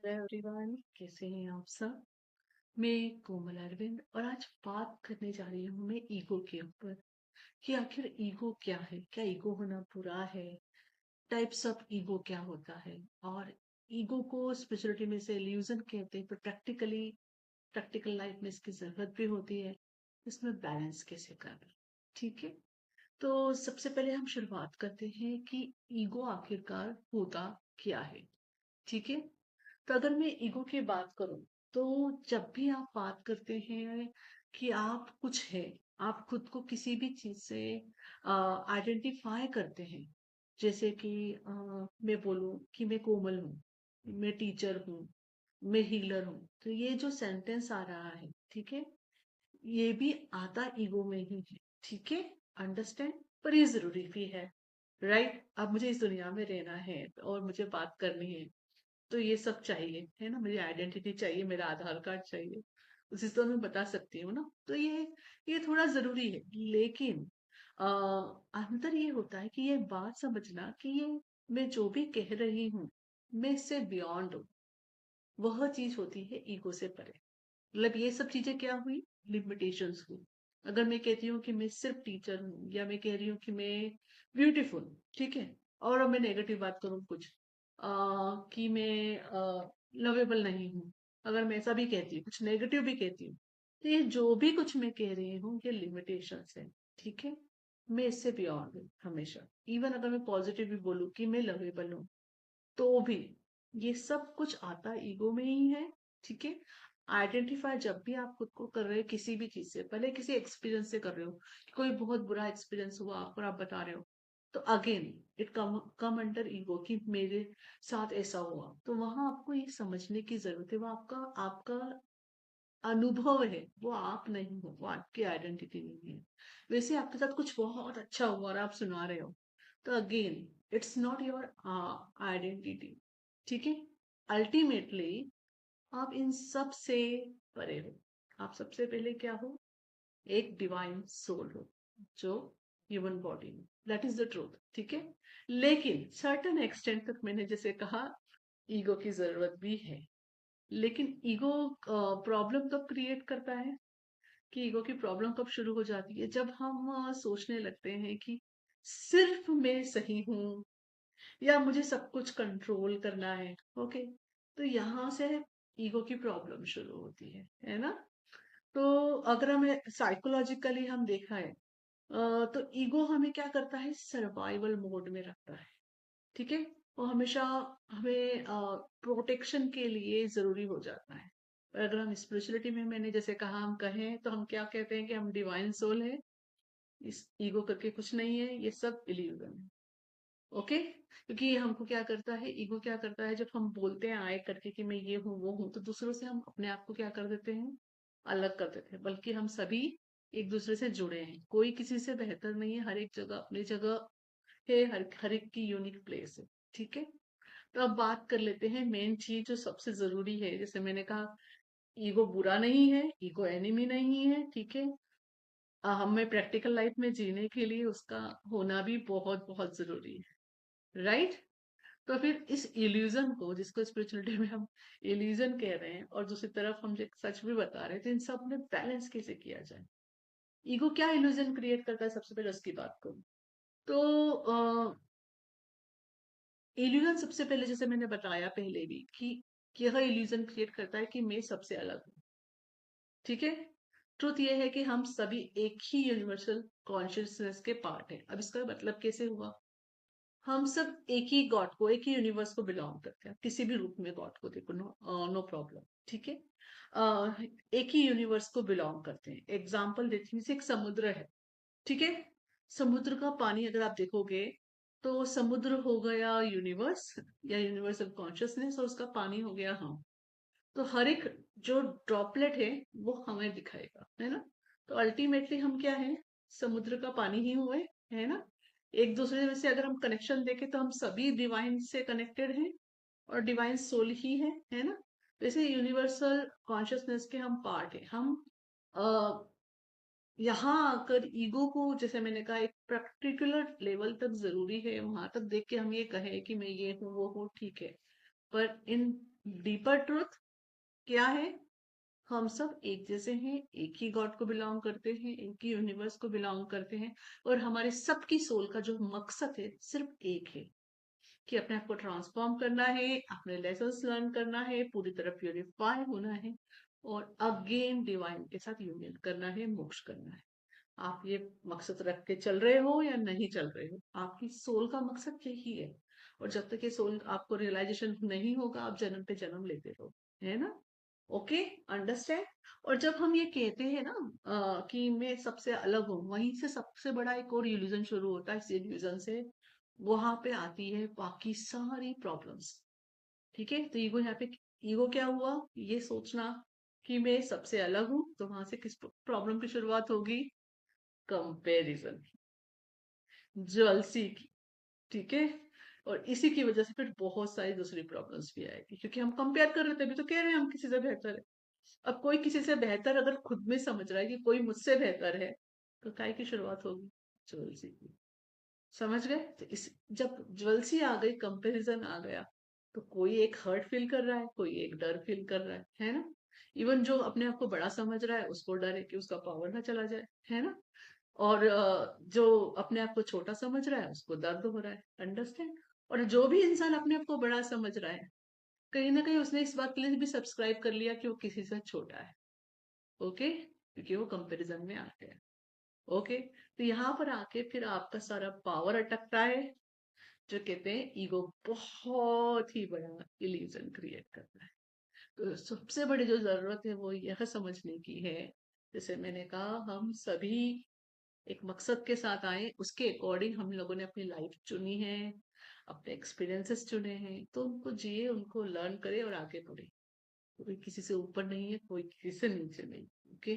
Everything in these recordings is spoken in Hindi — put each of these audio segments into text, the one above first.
हेलो एवरीवन, कैसे हैं आप सब। मैं कोमल अरविंद और आज बात करने जा रही हूँ मैं ईगो के ऊपर कि आखिर ईगो क्या है, क्या ईगो होना बुरा है, टाइप्स ऑफ ईगो क्या होता है, और ईगो को स्पिरिचुअलिटी में से इल्यूजन कहते हैं, पर प्रैक्टिकल लाइफ में इसकी जरूरत भी होती है। इसमें बैलेंस कैसे करना, ठीक है। तो सबसे पहले हम शुरुआत करते हैं कि ईगो आखिरकार होता क्या है, ठीक है। तो अगर मैं ईगो की बात करूं, तो जब भी आप बात करते हैं कि आप कुछ है, आप खुद को किसी भी चीज से आइडेंटिफाई करते हैं। जैसे कि मैं बोलूं कि मैं कोमल हूँ, मैं टीचर हूँ, मैं हीलर हूँ, तो ये जो सेंटेंस आ रहा है, ठीक है, ये भी आता ईगो में ही है, ठीक है। अंडरस्टैंड। पर ये जरूरी भी है, राइट। अब मुझे इस दुनिया में रहना है और मुझे बात करनी है, तो ये सब चाहिए, है ना। मुझे आइडेंटिटी चाहिए, मेरा आधार कार्ड चाहिए, उसी से तो मैं बता सकती हूँ ना। तो ये थोड़ा जरूरी है, लेकिन आ, अंतर ये होता है कि ये बात समझना कि ये मैं जो भी कह रही हूँ, मैं इससे बियॉन्ड हूँ। वह चीज होती है ईगो से परे। मतलब ये सब चीजें क्या हुई, लिमिटेशंस हुई। अगर मैं कहती हूँ कि मैं सिर्फ टीचर हूँ, या मैं कह रही हूँ कि मैं ब्यूटीफुल, ठीक है, और अब मैं नेगेटिव बात करूँ कुछ, कि मैं लवेबल नहीं हूँ, अगर मैं ऐसा भी कहती हूँ, कुछ नेगेटिव भी कहती हूँ, तो ये जो भी कुछ मैं कह रही हूँ ये लिमिटेशंस है, ठीक है। मैं इससे बियॉन्ड हूँ हमेशा। इवन अगर मैं पॉजिटिव भी बोलूँ कि मैं लवेबल हूँ, तो भी ये सब कुछ आता ईगो में ही है, ठीक है। आइडेंटिफाई जब भी आप खुद को कर रहे हो किसी भी चीज से, पहले किसी एक्सपीरियंस से कर रहे हो कि कोई बहुत बुरा एक्सपीरियंस हुआ आपको और आप बता रहे हो, तो again it come under ego कि मेरे साथ ऐसा हुआ। तो वहां आपको ये समझने की जरूरत है, वो आपका आपका अनुभव है, वो आप नहीं हो, वो आपकी आइडेंटिटी नहीं है। वैसे आपके साथ कुछ बहुत अच्छा हुआ और आप सुना रहे हो, तो again it's not your identity, ठीक है। अल्टीमेटली आप इन सब से परे हो। आप सबसे पहले क्या हो, एक डिवाइन सोल हो, जो ह्यूमन बॉडी में, दैट इज द ट्रूथ, ठीक है। लेकिन सर्टन एक्सटेंट तक मैंने जैसे कहा, ईगो की जरूरत भी है। लेकिन ईगो प्रॉब्लम कब क्रिएट करता है, कि ईगो की प्रॉब्लम कब शुरू हो जाती है, जब हम सोचने लगते हैं कि सिर्फ मैं सही हूँ, या मुझे सब कुछ कंट्रोल करना है। ओके, तो यहाँ से ईगो की प्रॉब्लम शुरू होती है ना। तो अगर हमें साइकोलॉजिकली हम देखा है, तो ईगो हमें क्या करता है, सर्वाइवल मोड में रखता है, ठीक है। वो हमेशा हमें प्रोटेक्शन के लिए जरूरी हो जाता है। पर अगर हम स्पिरिचुअलिटी में, मैंने जैसे कहा, हम कहें तो हम क्या कहते हैं कि हम डिवाइन सोल है, इस ईगो करके कुछ नहीं है, ये सब इल्यूजन है। ओके, क्योंकि ये हमको क्या करता है, ईगो क्या करता है, जब हम बोलते हैं आए करके कि मैं ये हूँ वो हूँ, तो दूसरों से हम अपने आप को क्या कर देते हैं, अलग कर देते हैं। बल्कि हम सभी एक दूसरे से जुड़े हैं, कोई किसी से बेहतर नहीं है, हर एक जगह अपनी जगह है, हर एक की यूनिक प्लेस है, ठीक है। तो अब बात कर लेते हैं मेन चीज जो सबसे जरूरी है। जैसे मैंने कहा, ईगो बुरा नहीं है, ईगो एनिमी नहीं है, ठीक है। हमें प्रैक्टिकल लाइफ में जीने के लिए उसका होना भी बहुत बहुत जरूरी है, राइट। तो फिर इस इल्यूजन को, जिसको स्पिरिचुअलिटी में हम इल्यूजन कह रहे हैं, और दूसरी तरफ हम जो सच भी बता रहे हैं, तो इन सब में बैलेंस कैसे किया जाए। ईगो क्या इल्यूजन क्रिएट करता है, सबसे पहले उसकी बात करूं, तो इल्यूजन सबसे पहले, जैसे मैंने बताया पहले भी, कि यह इल्यूजन क्रिएट करता है कि मैं सबसे अलग हूँ, ठीक है। ट्रुथ ये है कि हम सभी एक ही यूनिवर्सल कॉन्शियसनेस के पार्ट हैं। अब इसका मतलब कैसे हुआ, हम सब एक ही गॉड को, एक ही यूनिवर्स को बिलोंग करते हैं, किसी भी रूप में गॉड को देखो, नो नो प्रॉब्लम, ठीक है। एक ही यूनिवर्स को बिलोंग करते हैं। एग्जाम्पल देती हूँ, जैसे एक समुद्र है, ठीक है। समुद्र का पानी अगर आप देखोगे, तो समुद्र हो गया यूनिवर्स या यूनिवर्सल कॉन्शियसनेस, और उसका पानी हो गया हम। तो हर एक जो ड्रॉपलेट है वो हमें दिखाएगा, है ना। तो अल्टीमेटली हम क्या है, समुद्र का पानी ही हुए, है ना। एक दूसरे में से अगर हम कनेक्शन देखें, तो हम सभी डिवाइन से कनेक्टेड हैं, और डिवाइन सोल ही है ना। वैसे यूनिवर्सल कॉन्शियसनेस के हम पार्ट हैं। हम यहाँ आकर ईगो को, जैसे मैंने कहा, एक पर्टिकुलर लेवल तक जरूरी है, वहां तक देख के हम ये कहें कि मैं ये हूँ वो हूँ, ठीक है। पर इन डीपर ट्रूथ क्या है? हम सब एक जैसे हैं, एक ही गॉड को बिलोंग करते हैं, एक ही यूनिवर्स को बिलोंग करते हैं, और हमारे सबकी सोल का जो मकसद है सिर्फ एक है, कि अपने आप को ट्रांसफॉर्म करना है, अपने लेसन्स लर्न करना है, पूरी तरह प्यूरिफाई होना है, और अगेन डिवाइन के साथ यूनियन करना है, मोक्ष करना है। आप ये मकसद रख के चल रहे हो या नहीं चल रहे हो, आपकी सोल का मकसद यही है। और जब तक ये सोल आपको रियलाइजेशन नहीं होगा, आप जन्म पे जन्म लेते रहो, है ना? Okay, understand. और जब हम ये कहते हैं ना कि मैं सबसे अलग हूँ, वहीं से सबसे बड़ा एक और इल्यूजन शुरू होता है। इस इल्यूजन से वहां पे आती है बाकी सारी प्रॉब्लम्स। ठीक है, तो ईगो यहाँ पे, ईगो क्या हुआ? ये सोचना कि मैं सबसे अलग हूँ, तो वहां से किस प्रॉब्लम की शुरुआत होगी? कंपैरिजन, ज्वेलसी की। ठीक है, और इसी की वजह से फिर बहुत सारी दूसरी प्रॉब्लम्स भी आएगी, क्योंकि हम कंपेयर कर रहे थे, अभी तो कह रहे हैं हम किसी से बेहतर है। अब कोई किसी से बेहतर अगर खुद में समझ रहा है कि कोई मुझसे बेहतर है, तो काय की शुरुआत होगी? ज्वेलसी की। समझ गए? तो इस, जब ज्वेलसी आ गई, कंपैरिजन आ गया, तो कोई एक हर्ट फील कर रहा है, कोई एक डर फील कर रहा है ना? इवन जो अपने आप को बड़ा समझ रहा है, उसको डर है कि उसका पावर ना चला जाए, है ना? और जो अपने आप को छोटा समझ रहा है, उसको दर्द हो रहा है। अंडरस्टैंड? और जो भी इंसान अपने आप को बड़ा समझ रहा है, कहीं ना कहीं उसने इस बात के लिए भी सब्सक्राइब कर लिया कि वो किसी से छोटा है। ओके, क्योंकि वो कंपैरिजन में आ गया। ओके, तो यहाँ पर आके फिर आपका सारा पावर अटकता है, जो कहते हैं ईगो बहुत ही बड़ा इल्यूजन क्रिएट करता है। तो सबसे बड़ी जो जरूरत है वो यह समझने की है, जैसे मैंने कहा, हम सभी एक मकसद के साथ आए, उसके अकॉर्डिंग हम लोगों ने अपनी लाइफ चुनी है, अपने एक्सपीरियंसेस चुने हैं, तो उनको जिए, उनको लर्न करे और आगे बढ़े। कोई किसी से ऊपर नहीं है, कोई किसी से नीचे नहीं। ओके,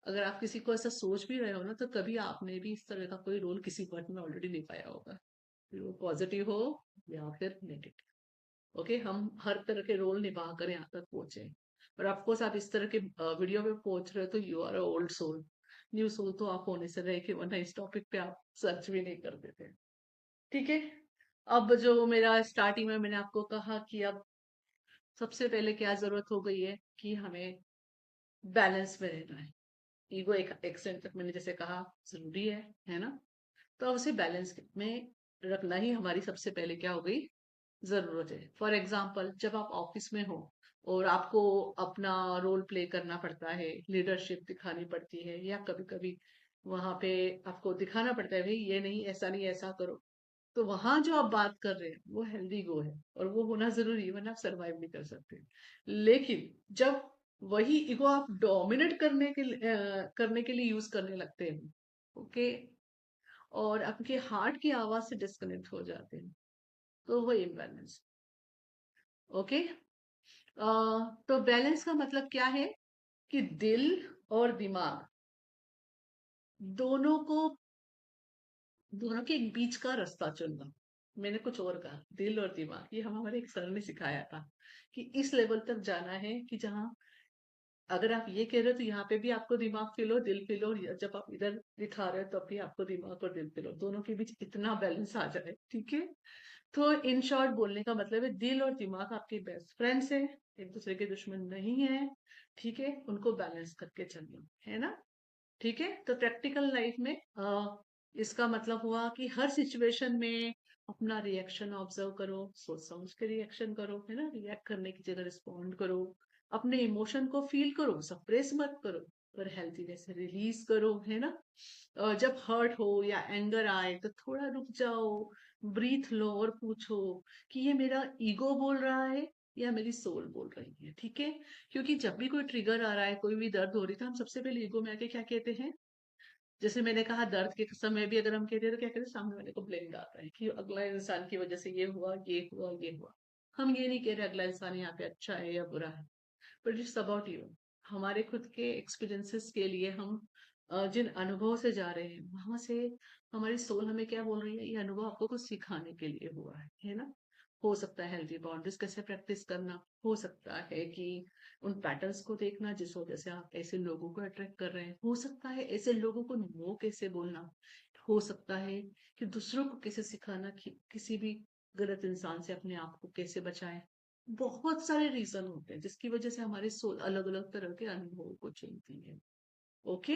अगर आप किसी को ऐसा सोच भी रहे हो ना, तो कभी आपने भी इस तरह का कोई रोल किसी वर्क में ऑलरेडी निभाया होगा, फिर वो पॉजिटिव हो या फिर नेगेटिव। ओके, हम हर तरह के रोल निभा कर यहाँ तक पहुंचे। और ऑफकोर्स आप इस तरह के वीडियो पे पहुंच रहे हो, तो you are old soul. New soul तो आप होने से रहे, कि वरना इस टॉपिक पे आप सर्च भी नहीं करते थे। ठीक है, अब जो मेरा स्टार्टिंग में मैंने आपको कहा कि अब सबसे पहले क्या जरूरत हो गई है, कि हमें बैलेंस में रहना है। ईगो एक एक्सटेंट तक मैंने जैसे कहा जरूरी है ना? तो उसे बैलेंस में रखना ही हमारी सबसे पहले क्या हो गई, जरूरत है। फॉर एग्जाम्पल, जब आप ऑफिस में हो और आपको अपना रोल प्ले करना पड़ता है, लीडरशिप दिखानी पड़ती है, या कभी कभी वहां पे आपको दिखाना पड़ता है, भाई ये नहीं, ऐसा नहीं, ऐसा करो, तो वहां जो आप बात कर रहे हैं वो हेल्दी गो है, और वो होना जरूरी है, वरना आप सरवाइव नहीं कर सकते। लेकिन जब वही ईगो आप डोमिनेट करने के लिए यूज करने लगते हैं, ओके, और आपके हार्ट की आवाज से डिस्कनेक्ट हो जाते हैं, तो वो इम्बैलेंस। ओके, तो बैलेंस का मतलब क्या है? कि दिल और दिमाग दोनों को, दोनों के एक बीच का रास्ता चुनना। मैंने कुछ और कहा, दिल और दिमाग, ये हम हमारे एक सर ने सिखाया था, कि इस लेवल तक जाना है कि जहां, अगर आप ये कह रहे हो तो यहाँ पे भी आपको दिमाग फील हो, दिल फील हो, और जब आप इधर दिखा रहे हो तब भी आपको दिमाग और दिल फील हो, दोनों के बीच इतना बैलेंस आ जाए। ठीक है, तो इन शॉर्ट बोलने का मतलब है, दिल और दिमाग आपके बेस्ट फ्रेंड्स हैं, एक दूसरे के दुश्मन नहीं है। ठीक है, उनको बैलेंस करके चलना है ना? ठीक है, तो प्रैक्टिकल लाइफ में इसका मतलब हुआ कि हर सिचुएशन में अपना रिएक्शन ऑब्जर्व करो, सोच समझ के रिएक्शन करो, है ना? रिएक्ट करने की जगह रिस्पॉन्ड करो, अपने इमोशन को फील करो, सप्रेस मत करो, पर हेल्थी वे से रिलीज करो, है ना? जब हर्ट हो या एंगर आए, तो थोड़ा रुक जाओ, ब्रीथ लो, और पूछो कि ये मेरा ईगो बोल रहा है या मेरी सोल बोल रही है। ठीक है, क्योंकि जब भी कोई ट्रिगर आ रहा है, कोई भी दर्द हो रही है, तो हम सबसे पहले ईगो में आके क्या कहते हैं? जैसे मैंने कहा, दर्द के समय भी अगर हम कहते हैं, तो क्या कहते हैं? सामने वाले को ब्लेम आता है, कि अगला इंसान की वजह से ये हुआ, ये हुआ, ये हुआ। हम ये नहीं कह रहे अगला इंसान यहाँ पे अच्छा है या बुरा है, बट इट्स अबाउट यू। हमारे खुद के एक्सपीरियंसेस के लिए हम जिन अनुभव से जा रहे हैं, वहां से हमारी सोल हमें क्या बोल रही है, ये अनुभव आपको कुछ सिखाने के लिए हुआ है ना? हो सकता है हेल्दी बाउंड्रीज कैसे प्रैक्टिस करना, हो सकता है कि उन पैटर्न्स को देखना जिस वजह से आप ऐसे लोगों को अट्रैक्ट कर रहे हैं, हो सकता है ऐसे लोगों को नो कैसे बोलना, हो सकता है कि दूसरों को कैसे सिखाना कि किसी भी गलत इंसान से अपने आप को कैसे बचाएं। बहुत सारे रीजन होते हैं जिसकी वजह से हमारी सोल अलग अलग तरह के अनुभवों को चुनती है। Okay,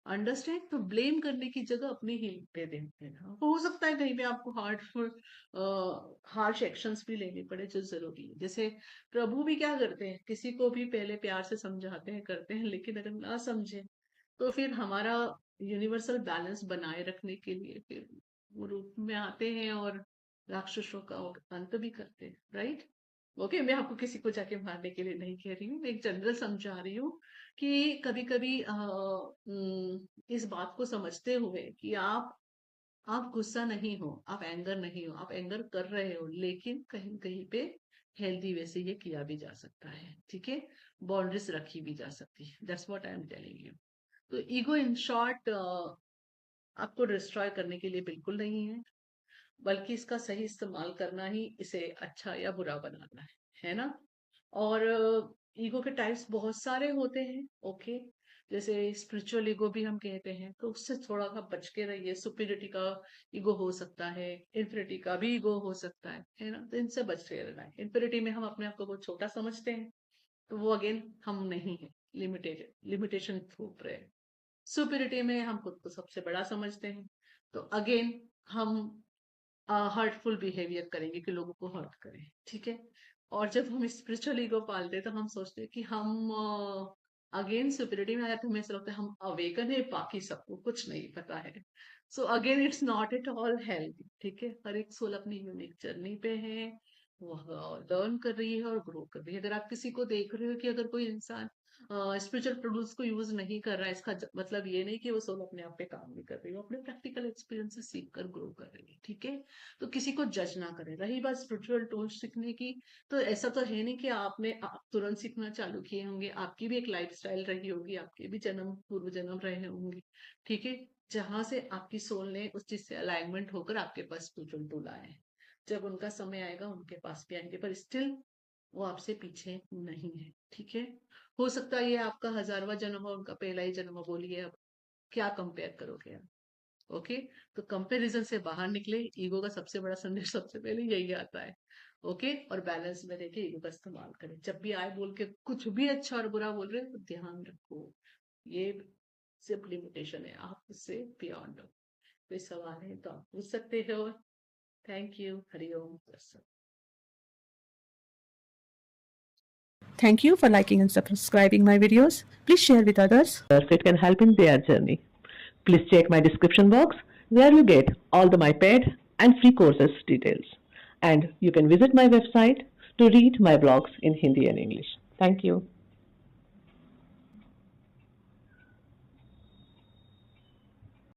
understand. तो ब्लेम करने की जगह अपनी हीलिंग पे देते हैं। हो सकता है कहीं पे आपको हार्श एक्शंस भी लेने पड़े जो जरूरी है। जैसे प्रभु भी क्या करते हैं, किसी को भी पहले प्यार से समझाते हैं, करते हैं, लेकिन अगर ना समझे तो फिर हमारा यूनिवर्सल बैलेंस बनाए रखने के लिए फिर वो रूप में आते हैं और राक्षसों का अंत भी करते हैं, राइट। ओके, मैं आपको किसी को जाके मारने के लिए नहीं कह रही हूँ, मैं एक जनरल समझा रही हूँ कि कभी कभी इस बात को समझते हुए कि आप गुस्सा नहीं हो, आप एंगर नहीं हो, आप एंगर कर रहे हो, लेकिन कहीं कहीं पे हेल्दी वे से ये किया भी जा सकता है, ठीक है। बाउंड्रीज रखी भी जा सकती है, that's what I am telling you. तो ईगो इन शॉर्ट आपको डिस्ट्रॉय करने के लिए बिल्कुल नहीं है, बल्कि इसका सही इस्तेमाल करना ही इसे अच्छा या बुरा बनाना है ना। और ईगो के टाइप्स बहुत सारे होते हैं। ओके, जैसे स्पिरिचुअल ईगो भी हम कहते हैं, तो उससे थोड़ा सा बच के रहिए। सुपीरियरिटी का ईगो हो सकता है, इन्फिनिटी का भी ईगो हो सकता है ना। तो इनसे बच के रहना है। इन्फिनिटी में हम अपने आप को बहुत छोटा समझते हैं, तो वो अगेन हम नहीं है, लिमिटेशन थोप रहे हैं। सुपीरियरिटी में हम खुद को सबसे बड़ा समझते हैं, तो अगेन हम हर्टफुल बिहेवियर करेंगे कि लोगों को हर्ट करें, ठीक है। और जब हम स्पिरिचुअल ईगो पालते हैं तो हम सोचते हैं कि हम अगेन सुपीरियरिटी में आ जाते हैं। हमें ऐसा लगता है हम अवेकन है, बाकी सबको कुछ नहीं पता है। So again it's not at all healthy, ठीक है। हर एक सोल अपनी यूनिक जर्नी पे है, वो लर्न कर रही है और ग्रो कर रही है। अगर आप किसी को देख रहे हो कि अगर कोई इंसान स्पिरिचुअल प्रोडक्ट्स को यूज नहीं कर रहा है, इसका मतलब ये नहीं कि वो सोल अपने आप पे काम नहीं कर रही, वो अपने प्रैक्टिकल एक्सपीरियंस से सीख कर ग्रो कर रही है, ठीक है। तो किसी को जज ना करें। रही बात स्पिरिचुअल टूल्स सीखने की, तो ऐसा तो है नहीं कि आप तुरंत सीखना चालू किए होंगे। आपकी भी एक लाइफस्टाइल रही होगी, आपके भी जन्म पूर्व जन्म रहे होंगे, ठीक है, जहां से आपकी सोल ने उस चीज से अलाइनमेंट होकर आपके पास स्पिरिचुअल टूल आए हैं। जब उनका समय आएगा उनके पास भी आएंगे, पर स्टिल वो आपसे पीछे नहीं है, ठीक है। हो सकता है ये आपका 1000वां जन्म हो, उनका पहला ही जन्म हो। बोलिए अब क्या कंपेयर करोगे आप। ओके, तो कंपैरिजन से बाहर निकले। ईगो का सबसे बड़ा संदेश सबसे पहले यही आता है। ओके, और बैलेंस में रहकर ईगो का इस्तेमाल करें। जब भी आए बोल के कुछ भी अच्छा और बुरा बोल रहे हैं तो ध्यान रखो, ये सिर्फ लिमिटेशन है, आप उससे बियॉन्ड हो। कोई सवाल है तो आप पूछ सकते हो। Thank you. Hariom. Thank you for liking and subscribing my videos. Please share with others so it can help in their journey. Please check my description box where you get all the my paid and free courses details. And you can visit my website to read my blogs in Hindi and English. Thank you.